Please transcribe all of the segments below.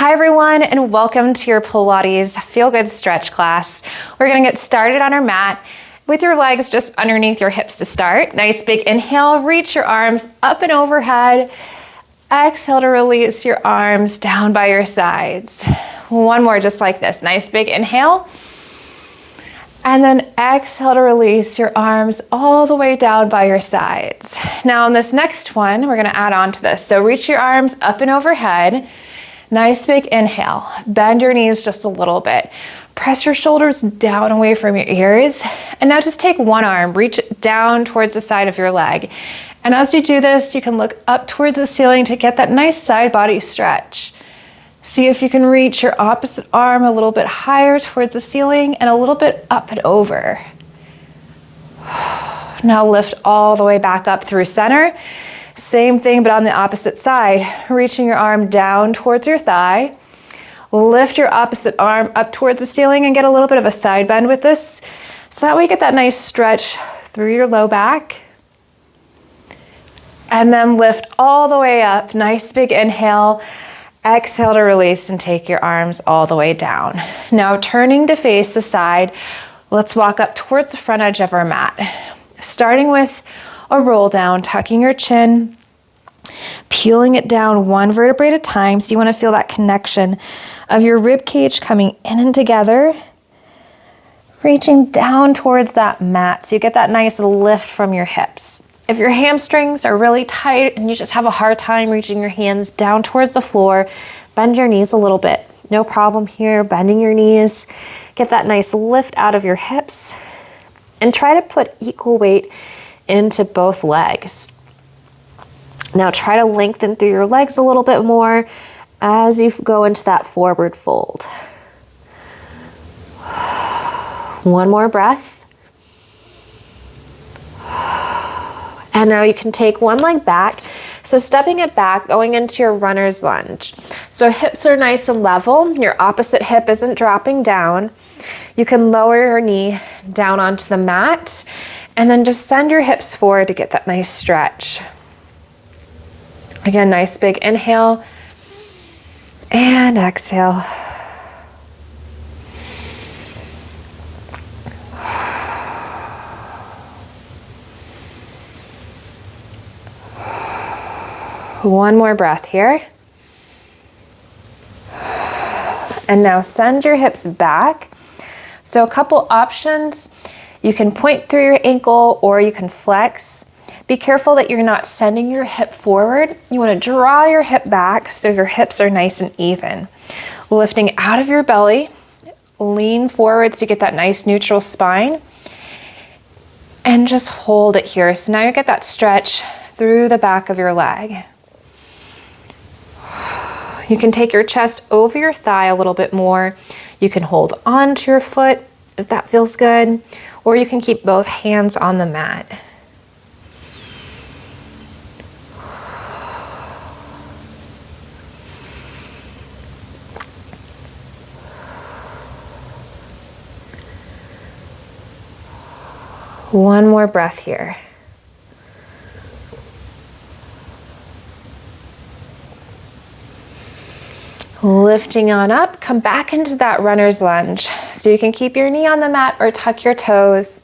Hi everyone, and welcome to your Pilates Feel Good Stretch class. We're gonna get started on our mat with your legs just underneath your hips to start. Nice big inhale, reach your arms up and overhead. Exhale to release your arms down by your sides. One more just like this. Nice big inhale. And then exhale to release your arms all the way down by your sides. Now on this next one, we're gonna add on to this. So reach your arms up and overhead. Nice big inhale. Bend your knees just a little bit. Press your shoulders down away from your ears. And now just take one arm, reach it down towards the side of your leg. And as you do this, you can look up towards the ceiling to get that nice side body stretch. See if you can reach your opposite arm a little bit higher towards the ceiling and a little bit up and over. Now lift all the way back up through center. Same thing, but on the opposite side, reaching your arm down towards your thigh. Lift your opposite arm up towards the ceiling and get a little bit of a side bend with this. So that way you get that nice stretch through your low back. And then lift all the way up. Nice big inhale. Exhale to release and take your arms all the way down. Now turning to face the side, let's walk up towards the front edge of our mat. Starting with a roll down, tucking your chin, peeling it down one vertebrae at a time. So you want to feel that connection of your rib cage coming in and together, reaching down towards that mat so you get that nice lift from your hips. If your hamstrings are really tight and you just have a hard time reaching your hands down towards the floor, bend your knees a little bit. No problem here, bending your knees. Get that nice lift out of your hips and try to put equal weight into both legs. Now try to lengthen through your legs a little bit more as you go into that forward fold. One more breath. And now you can take one leg back. So stepping it back, going into your runner's lunge. So hips are nice and level. Your opposite hip isn't dropping down. You can lower your knee down onto the mat and then just send your hips forward to get that nice stretch. Again, nice big inhale and exhale. One more breath here. And now send your hips back. So a couple options. You can point through your ankle or you can flex. Be careful that you're not sending your hip forward. You want to draw your hip back so your hips are nice and even. Lifting out of your belly, lean forward so you get that nice neutral spine. And just hold it here. So now you get that stretch through the back of your leg. You can take your chest over your thigh a little bit more. You can hold on to your foot if that feels good, or you can keep both hands on the mat. One more breath here. Lifting on up, come back into that runner's lunge. So you can keep your knee on the mat or tuck your toes.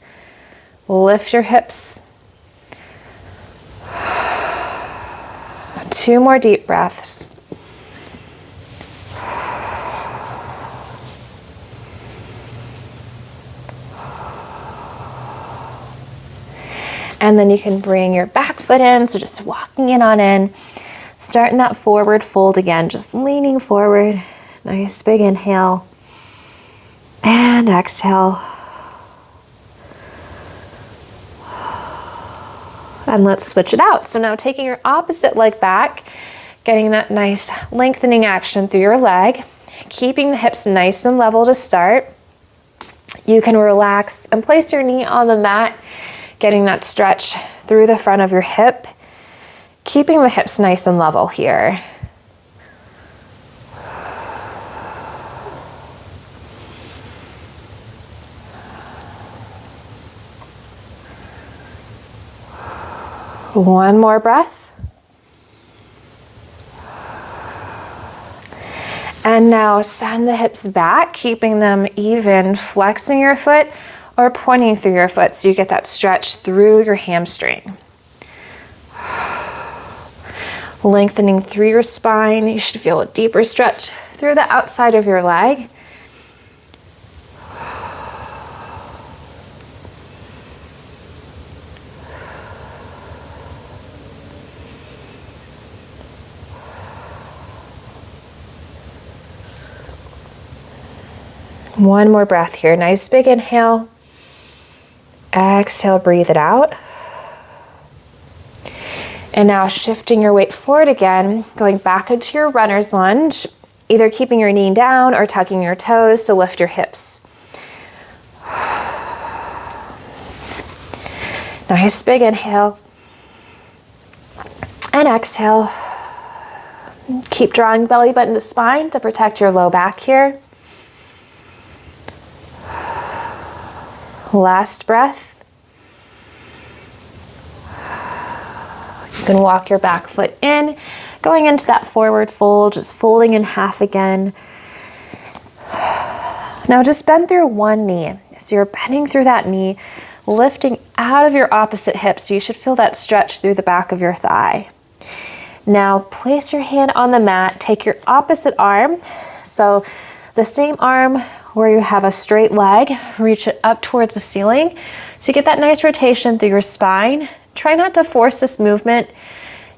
Lift your hips. 2 more deep breaths. And then you can bring your back foot in, so just walking it on in. Starting that forward fold again, just leaning forward. Nice big inhale. And exhale. And let's switch it out. So now taking your opposite leg back, getting that nice lengthening action through your leg, keeping the hips nice and level to start. You can relax and place your knee on the mat, getting that stretch through the front of your hip. Keeping the hips nice and level here. One more breath. And now send the hips back, keeping them even, flexing your foot or pointing through your foot so you get that stretch through your hamstring. Lengthening through your spine. You should feel a deeper stretch through the outside of your leg. One more breath here. Nice big inhale. Exhale, breathe it out. And now shifting your weight forward again, going back into your runner's lunge, either keeping your knee down or tucking your toes to lift your hips. Nice big inhale. And exhale. Keep drawing belly button to spine to protect your low back here. Last breath. You can walk your back foot in, going into that forward fold, just folding in half again. Now just bend through one knee. So you're bending through that knee, lifting out of your opposite hip. So you should feel that stretch through the back of your thigh. Now place your hand on the mat, take your opposite arm. So the same arm where you have a straight leg, reach it up towards the ceiling. So you get that nice rotation through your spine. Try not to force this movement.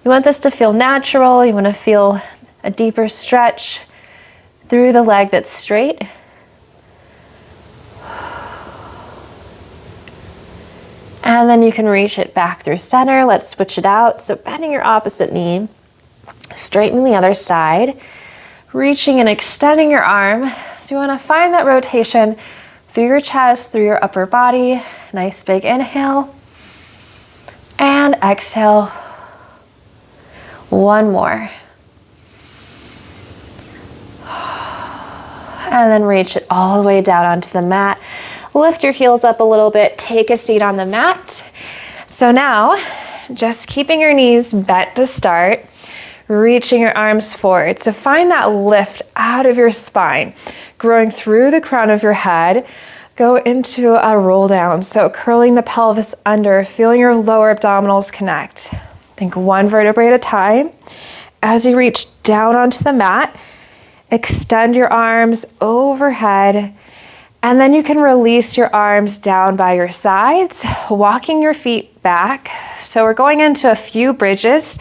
You want this to feel natural. You want to feel a deeper stretch through the leg that's straight. And then you can reach it back through center. Let's switch it out. So bending your opposite knee, straightening the other side, reaching and extending your arm. So you want to find that rotation through your chest, through your upper body. Nice big inhale. And exhale. One more. And then reach it all the way down onto the mat. Lift your heels up a little bit. Take a seat on the mat. So now, just keeping your knees bent to start, reaching your arms forward. So find that lift out of your spine, growing through the crown of your head. Go into a roll down. So curling the pelvis under, feeling your lower abdominals connect. Think one vertebrae at a time. As you reach down onto the mat, extend your arms overhead, and then you can release your arms down by your sides, walking your feet back. So we're going into a few bridges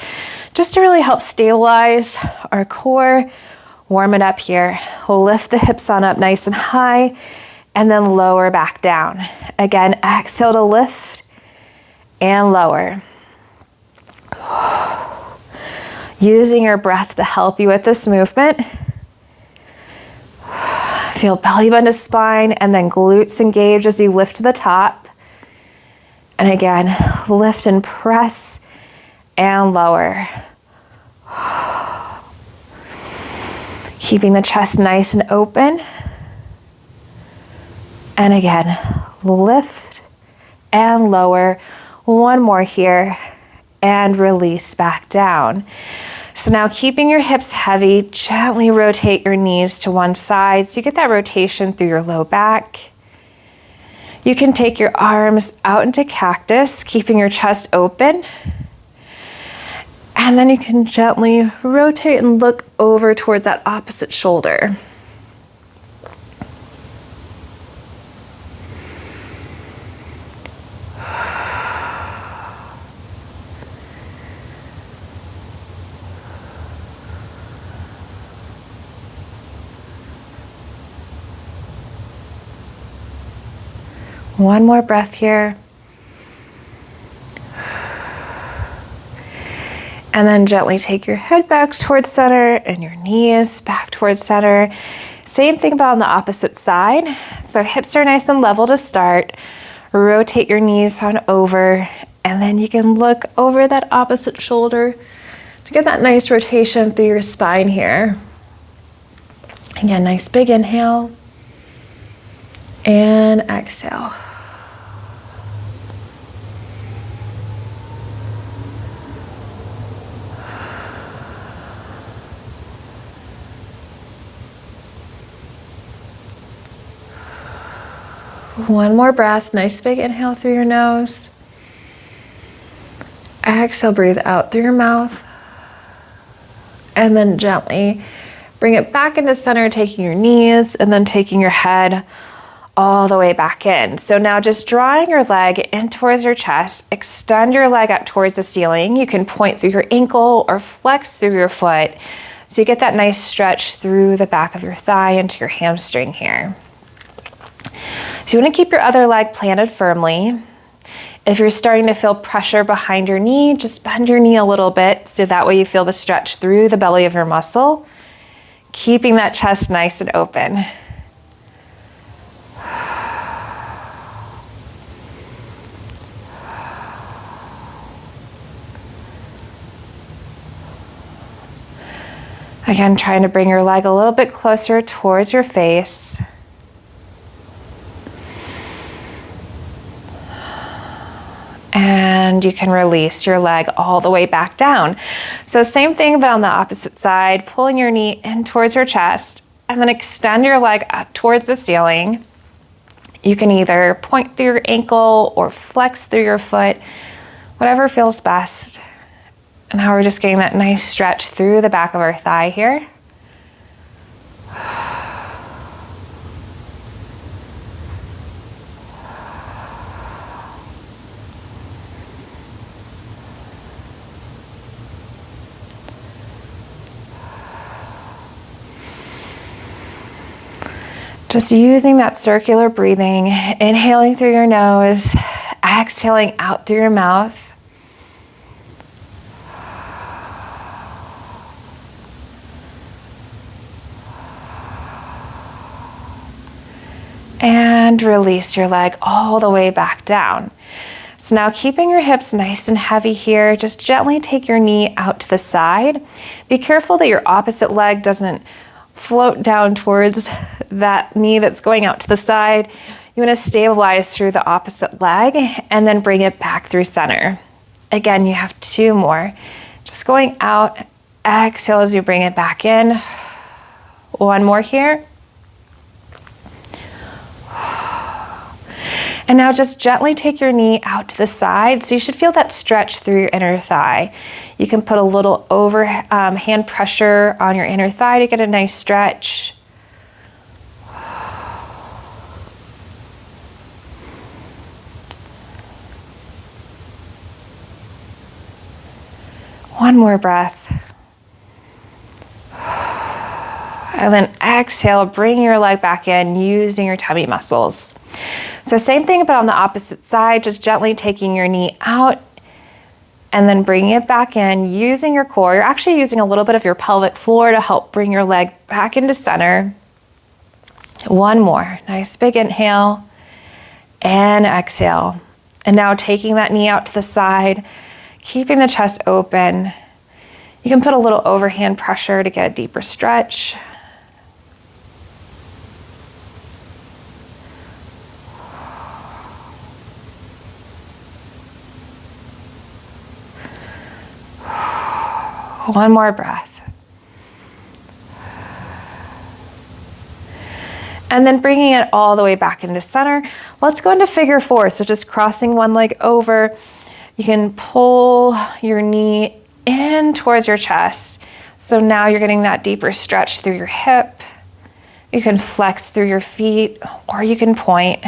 just to really help stabilize our core, warm it up here. We'll lift the hips on up nice and high, and then lower back down. Again, exhale to lift and lower. Using your breath to help you with this movement. Feel belly button to spine and then glutes engage as you lift to the top. And again, lift and press and lower. Keeping the chest nice and open. And again, lift and lower. One more here and release back down. So now keeping your hips heavy, gently rotate your knees to one side so you get that rotation through your low back. You can take your arms out into cactus, keeping your chest open. And then you can gently rotate and look over towards that opposite shoulder. One more breath here. And then gently take your head back towards center and your knees back towards center. Same thing about on the opposite side. So hips are nice and level to start. Rotate your knees on over, and then you can look over that opposite shoulder to get that nice rotation through your spine here. Again, nice big inhale and exhale. One more breath, nice big inhale through your nose. Exhale, breathe out through your mouth. And then gently bring it back into center, taking your knees and then taking your head all the way back in. So now just drawing your leg in towards your chest, extend your leg up towards the ceiling. You can point through your ankle or flex through your foot. So you get that nice stretch through the back of your thigh into your hamstring here. So you want to keep your other leg planted firmly. If you're starting to feel pressure behind your knee, just bend your knee a little bit so that way you feel the stretch through the belly of your muscle, keeping that chest nice and open. Again, trying to bring your leg a little bit closer towards your face. And you can release your leg all the way back down. So same thing, but on the opposite side, pulling your knee in towards your chest and then extend your leg up towards the ceiling. You can either point through your ankle or flex through your foot, whatever feels best. And now we're just getting that nice stretch through the back of our thigh here. Just using that circular breathing, inhaling through your nose, exhaling out through your mouth. And release your leg all the way back down. So now keeping your hips nice and heavy here, just gently take your knee out to the side. Be careful that your opposite leg doesn't float down towards that knee that's going out to the side. You want to stabilize through the opposite leg and then bring it back through center. Again, you have two more. Just going out, exhale as you bring it back in. One more here. And now just gently take your knee out to the side. So you should feel that stretch through your inner thigh. You can put a little overhand pressure on your inner thigh to get a nice stretch. One more breath. And then exhale, bring your leg back in using your tummy muscles. So same thing, but on the opposite side, just gently taking your knee out and then bringing it back in using your core. You're actually using a little bit of your pelvic floor to help bring your leg back into center. One more, nice big inhale and exhale. And now taking that knee out to the side, keeping the chest open. You can put a little overhand pressure to get a deeper stretch. One more breath. And then bringing it all the way back into center. Let's go into figure four. So just crossing one leg over. You can pull your knee in towards your chest. So now you're getting that deeper stretch through your hip. You can flex through your feet, or you can point.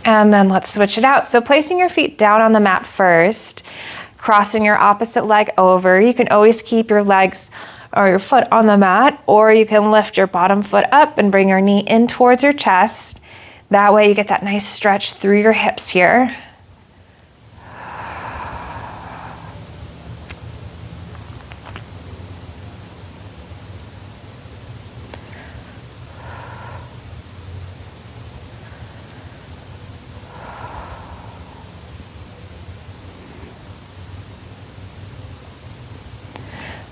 And then let's switch it out. So placing your feet down on the mat first, crossing your opposite leg over. You can always keep your legs or your foot on the mat, or you can lift your bottom foot up and bring your knee in towards your chest. That way you get that nice stretch through your hips here.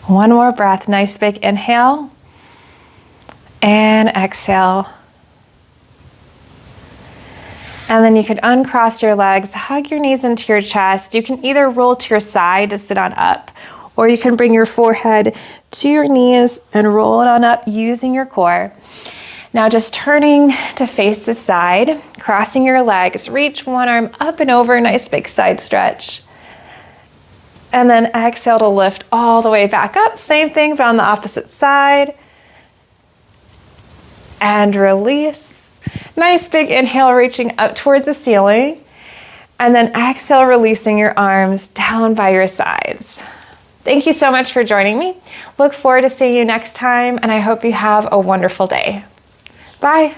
One more breath, nice big inhale and exhale. And then you can uncross your legs, hug your knees into your chest. You can either roll to your side to sit on up, or you can bring your forehead to your knees and roll it on up using your core. Now just turning to face the side, crossing your legs, reach one arm up and over, nice big side stretch. And then exhale to lift all the way back up. Same thing, but on the opposite side. And release. Nice big inhale, reaching up towards the ceiling. And then exhale, releasing your arms down by your sides. Thank you so much for joining me. Look forward to seeing you next time, and I hope you have a wonderful day. Bye.